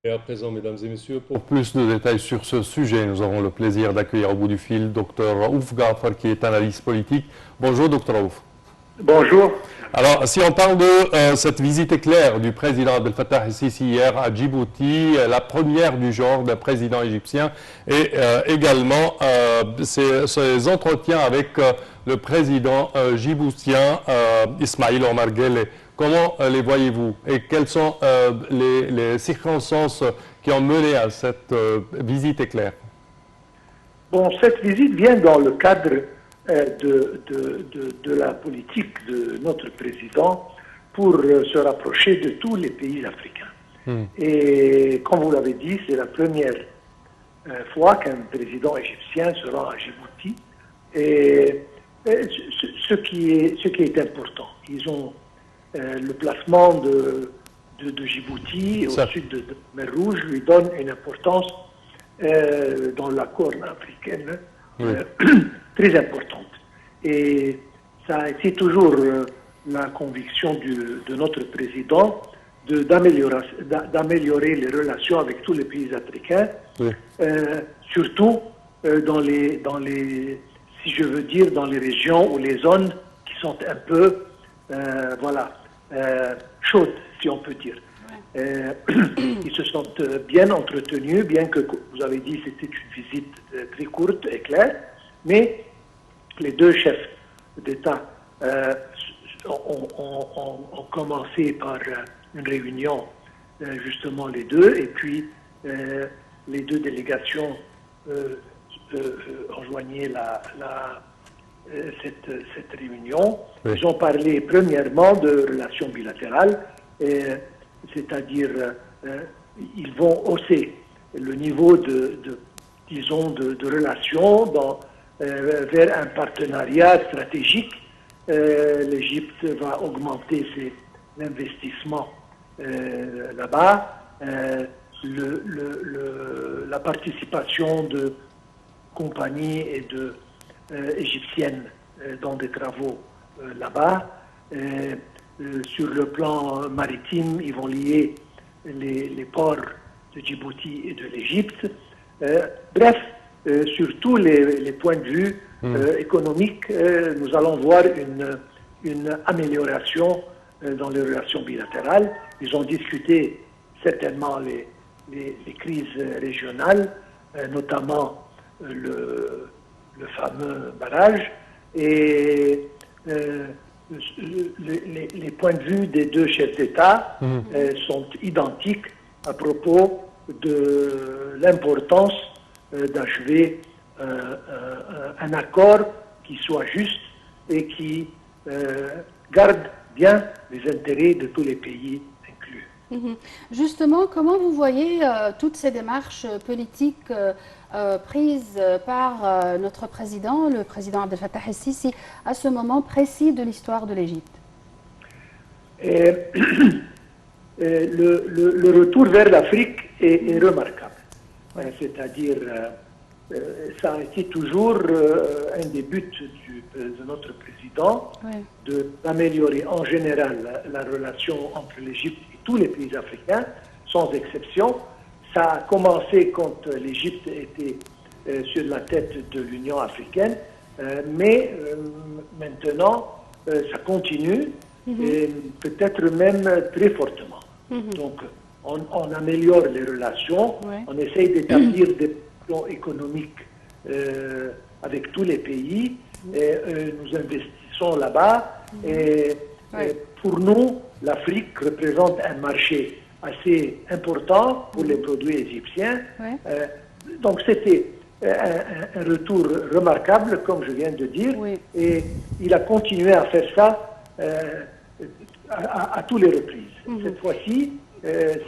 Et à présent, mesdames et messieurs, pour plus de détails sur ce sujet, nous avons le plaisir d'accueillir au bout du fil Dr Raouf Ghafar, qui est analyste politique. Bonjour, Dr Raouf. Bonjour. Alors, si on parle de cette visite éclair du président Abdel Fattah el-Sisi hier à Djibouti, la première du genre d'un président égyptien, et également ces entretiens avec le président djiboutien Ismaïl Omar Guelleh. Comment les voyez-vous et quelles sont les circonstances qui ont mené à cette visite éclair? Bon, cette visite vient dans le cadre de la politique de notre président pour se rapprocher de tous les pays africains. Et comme vous l'avez dit, c'est la première fois qu'un président égyptien se rend à Djibouti. Et ce qui est important, ils ont le placement de Djibouti au sud de mer Rouge lui donne une importance dans la Corne africaine très importante. Et ça a été toujours la conviction de notre président d'améliorer les relations avec tous les pays africains, surtout dans les, si je veux dire, dans les régions ou les zones qui sont un peu, chaudes, si on peut dire. Ils se sont bien entretenus, bien que vous avez dit c'était une visite très courte et claire, mais les deux chefs d'État ont commencé par une réunion, justement les deux, et puis les deux délégations ont joigné cette réunion. Oui. Ils ont parlé premièrement de relations bilatérales, c'est-à-dire ils vont hausser le niveau de relations vers un partenariat stratégique. L'Égypte va augmenter ses investissements là-bas. La participation de compagnies et égyptiennes dans des travaux là-bas. Sur le plan maritime, ils vont lier les ports de Djibouti et de l'Égypte. Bref, sur tous les points de vue économiques, nous allons voir une amélioration dans les relations bilatérales. Ils ont discuté certainement les crises régionales, notamment le fameux barrage, et les points de vue des deux chefs d'État sont identiques à propos de l'importance d'achever un accord qui soit juste et qui garde bien les intérêts de tous les pays inclus. Justement, comment vous voyez toutes ces démarches politiques prises par notre président, le président Abdel Fattah el-Sisi, à ce moment précis de l'histoire de l'Égypte? Le retour vers l'Afrique est remarquable. C'est-à-dire, ça a été toujours un des buts de notre président, d'améliorer en général la relation entre l'Égypte et tous les pays africains, sans exception. Ça a commencé quand l'Égypte était sur la tête de l'Union africaine, mais maintenant, ça continue, et peut-être même très fortement. Donc, on améliore les relations, on essaye d'établir des plans économiques avec tous les pays, et nous investissons là-bas. Et pour nous, l'Afrique représente un marché assez important pour les produits égyptiens. Donc c'était un retour remarquable, comme je viens de dire, et il a continué à faire ça à toutes les reprises. Cette fois-ci,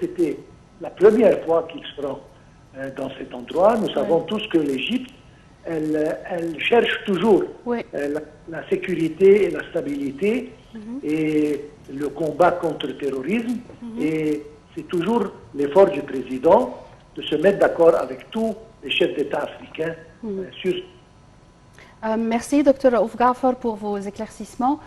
c'était la première fois qu'il se rend dans cet endroit. Nous savons tous que l'Égypte, elle cherche toujours la sécurité et la stabilité et le combat contre le terrorisme. Et c'est toujours l'effort du président de se mettre d'accord avec tous les chefs d'État africains sur. Merci, Dr Raouf Ghafar, pour vos éclaircissements.